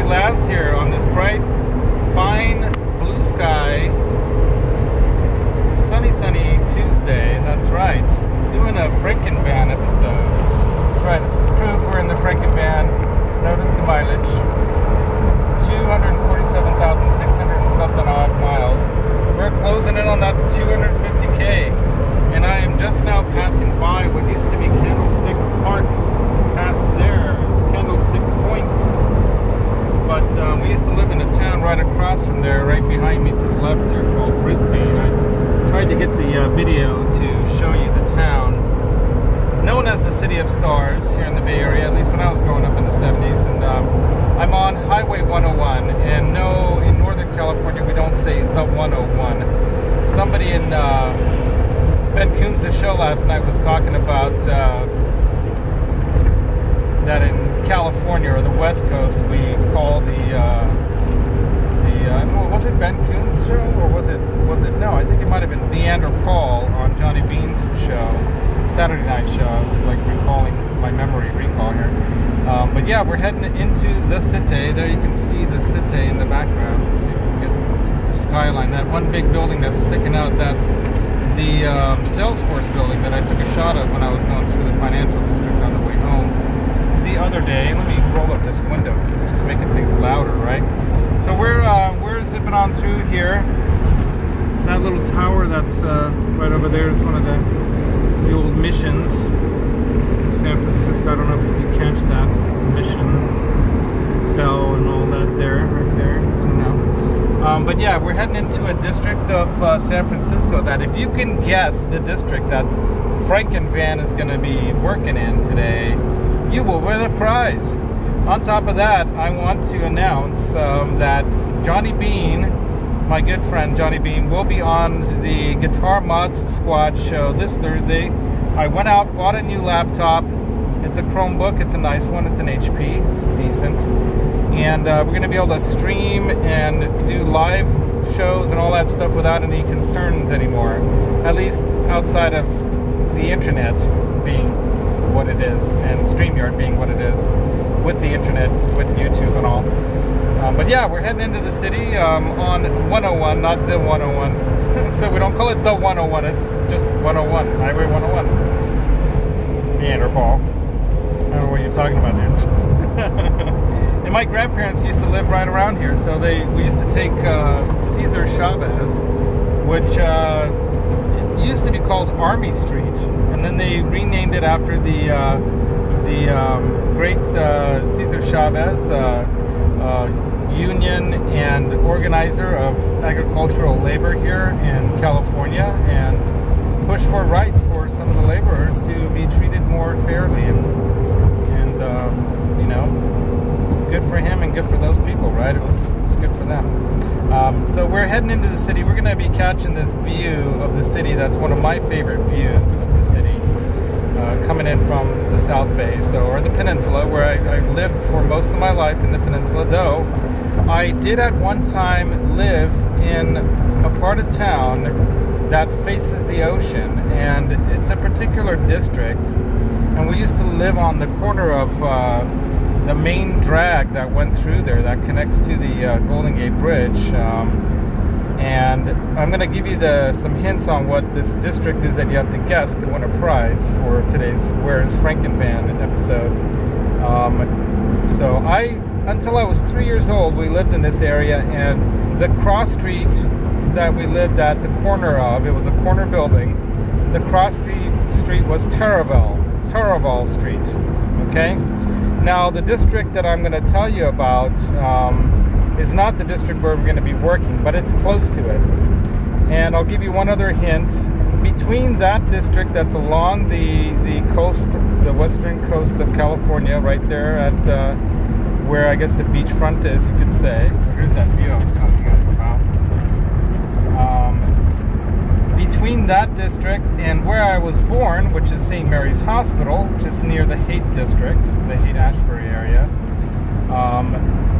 Laz here on this bright, fine, blue sky, sunny Tuesday. That's right. Doing a Franken van episode. That's right. This is proof we're in the Franken van. Notice the mileage. 247,600 and something odd miles. We're closing in on that 250K. And I am just now passing by what used to be Candlestick Park. Past there. It's Candlestick Point. But we used to live in a town right across from there, right behind me to the left here, called Brisbane. I tried to get the video to show you the town, known as the City of Stars here in the Bay Area, at least when I was growing up in the 70s. And I'm on Highway 101, and no, in Northern California we don't say the 101. Somebody in Ben Coons' show last night was talking about that in California or the West Coast we call was it Ben Coons' show, or was it no, I think it might have been Neanderthal on Johnny Beane's show, Saturday night show. I was like recalling my memory recall here. But yeah, we're heading into the city. There you can see the city in the background. Let's see if we can get the skyline. That one big building that's sticking out, that's the Salesforce building that I took a shot of when I was going through the financial district on the way home the other day. Let me roll up this window. It's just making things louder, right? So we're zipping on through here. That little tower that's right over there is one of the old missions in San Francisco. I don't know if you can catch that mission bell and all that there, right there. I don't know. But yeah, we're heading into a district of San Francisco that, if you can guess the district that Franken van is going to be working in today, you will win a prize. On top of that, I want to announce that Johnny Beane, my good friend Johnny Beane, will be on the Guitar Mod Squad show this Thursday. I went out, bought a new laptop. It's a Chromebook. It's a nice one. It's an HP. It's decent. And we're going to be able to stream and do live shows and all that stuff without any concerns anymore. At least outside of the internet being what it is, and StreamYard being what it is, with the internet, with YouTube and all. But yeah, we're heading into the city on 101, not the 101. So we don't call it the 101, it's just 101, Highway 101. Neanderthal. I don't know what you're talking about there. And my grandparents used to live right around here, so we used to take Cesar Chavez, which used to be called Army Street, and then they renamed it after the great Cesar Chavez, union and organizer of agricultural labor here in California, and pushed for rights for some of the laborers to be treated more fairly, and you know, good for him and good for those people, right? It was good for them. So we're heading into the city. We're going to be catching this view of the city. That's one of my favorite views of the city, coming in from the South Bay, or the Peninsula, where I lived for most of my life in the Peninsula, though I did at one time live in a part of town that faces the ocean, and it's a particular district, and we used to live on the corner of the main drag that went through there that connects to the Golden Gate Bridge. And I'm going to give you some hints on what this district is that you have to guess to win a prize for today's Where is Franken van episode. So until I was 3 years old, we lived in this area, and the cross street that we lived at the corner of, it was a corner building. The cross street was Taraval Street. Okay? Now, the district that I'm going to tell you about is not the district where we're going to be working, but it's close to it. And I'll give you one other hint. Between that district that's along the coast, the western coast of California, right there at where I guess the beachfront is, you could say. Here's that view I was telling you guys about. Between that district and where I was born, which is St. Mary's Hospital, which is near the Haight district, the Haight-Ashbury area,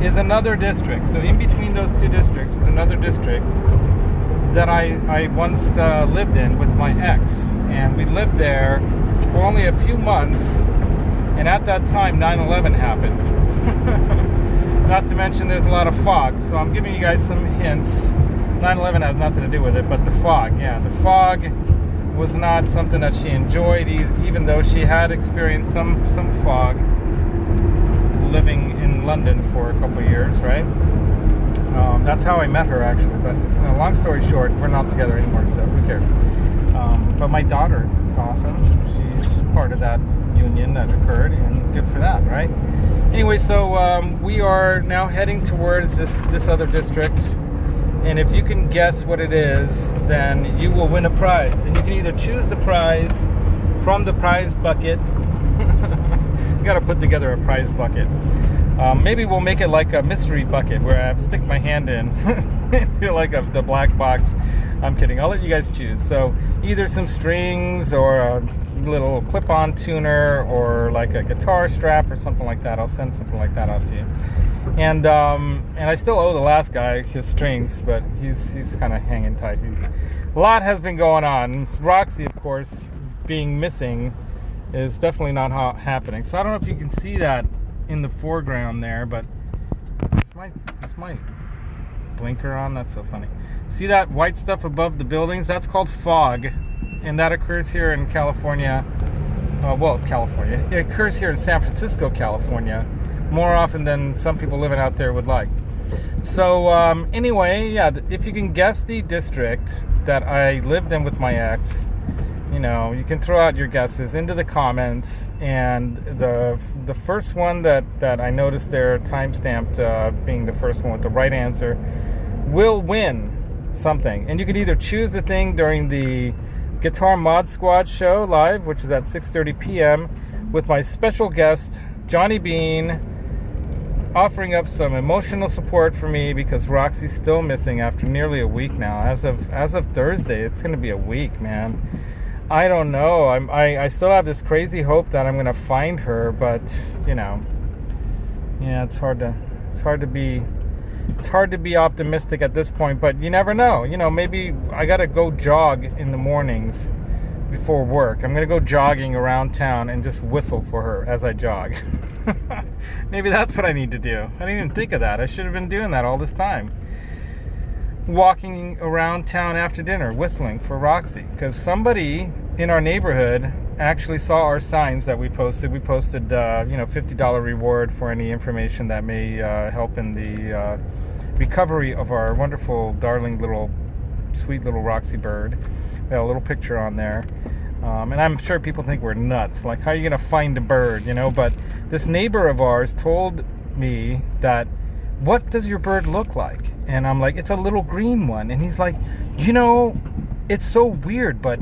is another district. So in between those two districts is another district that I once lived in with my ex, and we lived there for only a few months, and at that time 9/11 happened. Not to mention there's a lot of fog, so I'm giving you guys some hints. 9/11 has nothing to do with it, but the fog, yeah, the fog was not something that she enjoyed, even though she had experienced some fog living in London for a couple of years, right? That's how I met her, actually, but long story short, we're not together anymore, so who cares? But my daughter is awesome. She's part of that union that occurred, and good for that, right? Anyway, so we are now heading towards this other district, and if you can guess what it is, then you will win a prize. And you can either choose the prize from the prize bucket. You got to put together a prize bucket. Maybe we'll make it like a mystery bucket where I stick my hand in into like the black box. I'm kidding. I'll let you guys choose. So either some strings or a little clip-on tuner or like a guitar strap or something like that. I'll send something like that out to you. And I still owe the last guy his strings, but he's kind of hanging tight. A lot has been going on. Roxy, of course, being missing is definitely not happening. So I don't know if you can see that in the foreground there, but is my blinker on? That's so funny. See that white stuff above the buildings? That's called fog, and that occurs here in California. California. It occurs here in San Francisco, California, more often than some people living out there would like. So anyway, yeah, if you can guess the district that I lived in with my ex, you know, you can throw out your guesses into the comments, and the first one that I noticed there, timestamped being the first one with the right answer, will win something. And you can either choose the thing during the Guitar Mod Squad show live, which is at 6:30 p.m. with my special guest Johnny Beane, offering up some emotional support for me because Roxy's still missing after nearly a week now. As of Thursday, it's going to be a week, man. I don't know. I still have this crazy hope that I'm gonna find her, but you know, yeah, it's hard to be optimistic at this point. But you never know. You know, maybe I gotta go jog in the mornings before work. I'm gonna go jogging around town and just whistle for her as I jog. Maybe that's what I need to do. I didn't even think of that. I should have been doing that all this time. Walking around town after dinner whistling for Roxy, because somebody in our neighborhood actually saw our signs that we posted. We posted $50 reward for any information that may help in the recovery of our wonderful, darling little sweet little Roxy bird. We have a little picture on there, and I'm sure people think we're nuts, like, how are you gonna find a bird, you know? But this neighbor of ours told me that, what does your bird look like? And I'm like, it's a little green one. And he's like, you know, it's so weird, but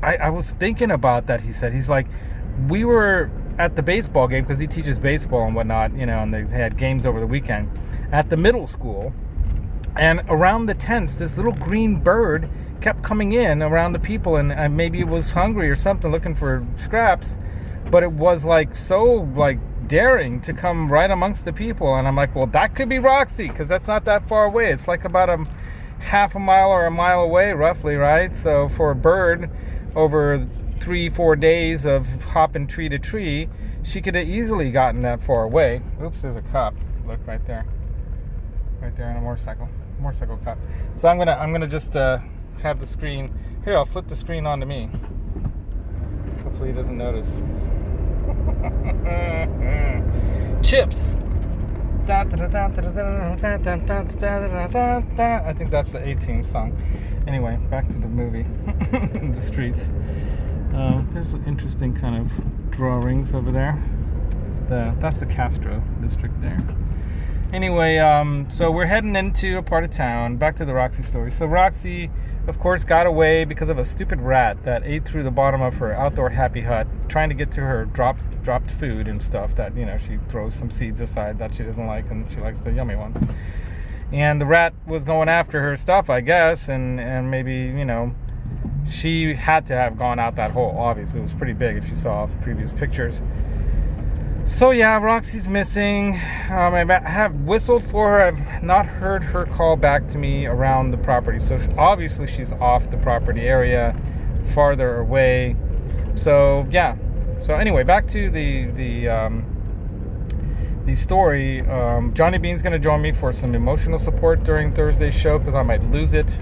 I was thinking about that. He's like, we were at the baseball game, because he teaches baseball and whatnot, you know, and they had games over the weekend at the middle school, and around the tents, this little green bird kept coming in around the people, and maybe it was hungry or something, looking for scraps, but it was like so like daring to come right amongst the people. And I'm like, well, that could be Roxy, because that's not that far away. It's like about a half a mile or a mile away roughly, right? So for a bird over 3-4 days of hopping tree to tree, she could have easily gotten that far away. Oops, there's a cop. Look right there on a motorcycle cop. So I'm gonna just have the screen here. I'll flip the screen onto me. Hopefully he doesn't notice. Chips. I think that's the A-Team song. Anyway, back to the movie. In the streets. There's interesting kind of drawings over there. That's the Castro district there. Anyway, so we're heading into a part of town. Back to the Roxy story. So Roxy, of course, got away because of a stupid rat that ate through the bottom of her outdoor happy hut, trying to get to her dropped food and stuff that, you know, she throws some seeds aside that she doesn't like, and she likes the yummy ones. And the rat was going after her stuff, I guess, and maybe, you know, she had to have gone out that hole. Obviously, it was pretty big if you saw previous pictures. So yeah, Roxy's missing. I have whistled for her. I've not heard her call back to me around the property. So obviously she's off the property area, farther away. So yeah. So anyway, back to the the story. Johnny Beane's going to join me for some emotional support during Thursday's show because I might lose it.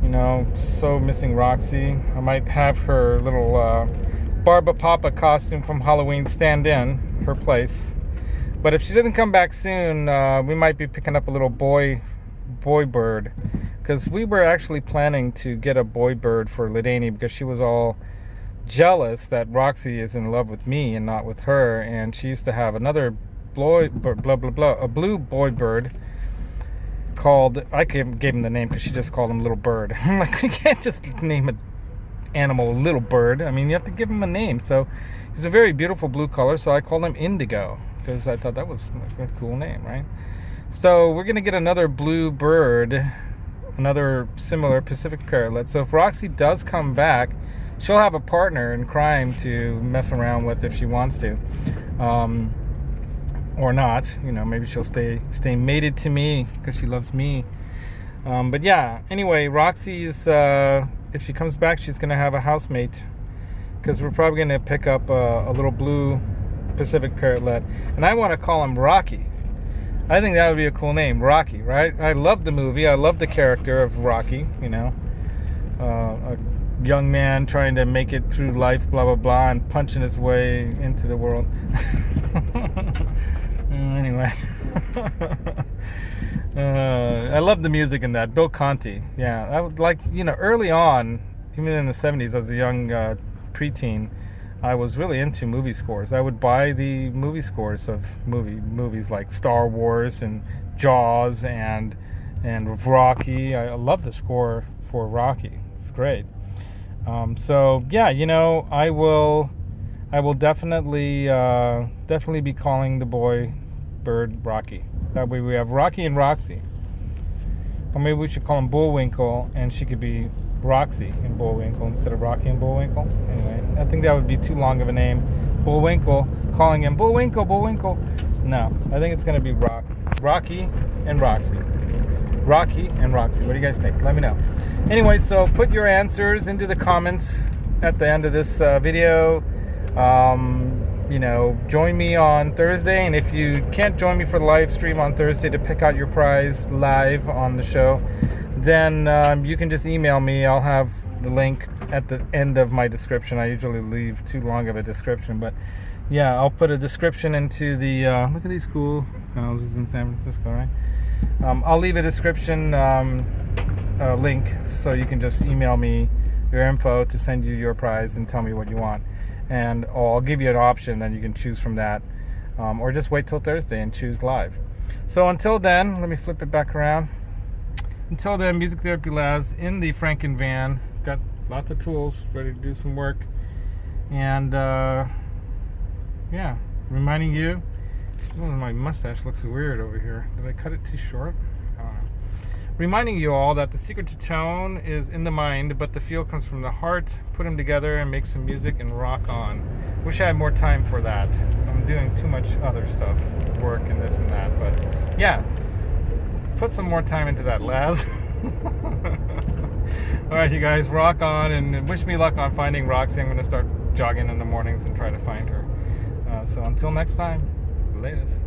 You know, so missing Roxy. I might have her little Barba Papa costume from Halloween stand in her place. But if she doesn't come back soon, we might be picking up a little boy bird. Because we were actually planning to get a boy bird for Ladani because she was all jealous that Roxy is in love with me and not with her. And she used to have another a blue boy bird called, I gave him the name because she just called him Little Bird. I'm like, you can't just name an animal Little Bird. I mean, you have to give him a name. So he's a very beautiful blue color, so I called him Indigo because I thought that was a cool name, right? So we're going to get another blue bird, another similar Pacific parrotlet. So if Roxy does come back, she'll have a partner in crime to mess around with if she wants to. Or not, you know, maybe she'll stay mated to me because she loves me. But yeah, anyway, Roxy's, if she comes back, she's going to have a housemate because we're probably going to pick up a little blue Pacific parrotlet. And I want to call him Rocky. I think that would be a cool name, Rocky, right? I love the movie. I love the character of Rocky, you know. A young man trying to make it through life, blah, blah, blah, and punching his way into the world. Anyway. I love the music in that. Bill Conti. Yeah, I would like, you know, early on, even in the 70s as a young preteen, I was really into movie scores. I would buy the movie scores of movies like Star Wars and Jaws and Rocky. I love the score for Rocky. It's great. So yeah, you know, I will definitely be calling the boy bird Rocky. That way we have Rocky and Roxy. Or maybe we should call him Bullwinkle and she could be Roxy and Bullwinkle instead of Rocky and Bullwinkle. Anyway, I think that would be too long of a name. Bullwinkle, calling him Bullwinkle. No, I think it's going to be Rocky and Roxy. Rocky and Roxy. What do you guys think? Let me know. Anyway, so put your answers into the comments at the end of this video. You know, join me on Thursday, and if you can't join me for the live stream on Thursday to pick out your prize live on the show, then you can just email me. I'll have the link at the end of my description. I usually leave too long of a description, but yeah, I'll put a description into the look at these cool houses in San Francisco, right? I'll leave a description link so you can just email me your info to send you your prize and tell me what you want. And I'll give you an option, then you can choose from that. Or just wait till Thursday and choose live. So until then, let me flip it back around. Until then, Music Therapy Laz in the Franken van. Got lots of tools ready to do some work. And yeah, reminding you, oh, my mustache looks weird over here. Did I cut it too short? I don't know. Reminding you all that the secret to tone is in the mind, but the feel comes from the heart. Put them together and make some music and rock on. Wish I had more time for that. I'm doing too much other stuff, work and this and that. But yeah, put some more time into that, Laz. All right, you guys, rock on and wish me luck on finding Roxy. I'm going to start jogging in the mornings and try to find her. So until next time, latest.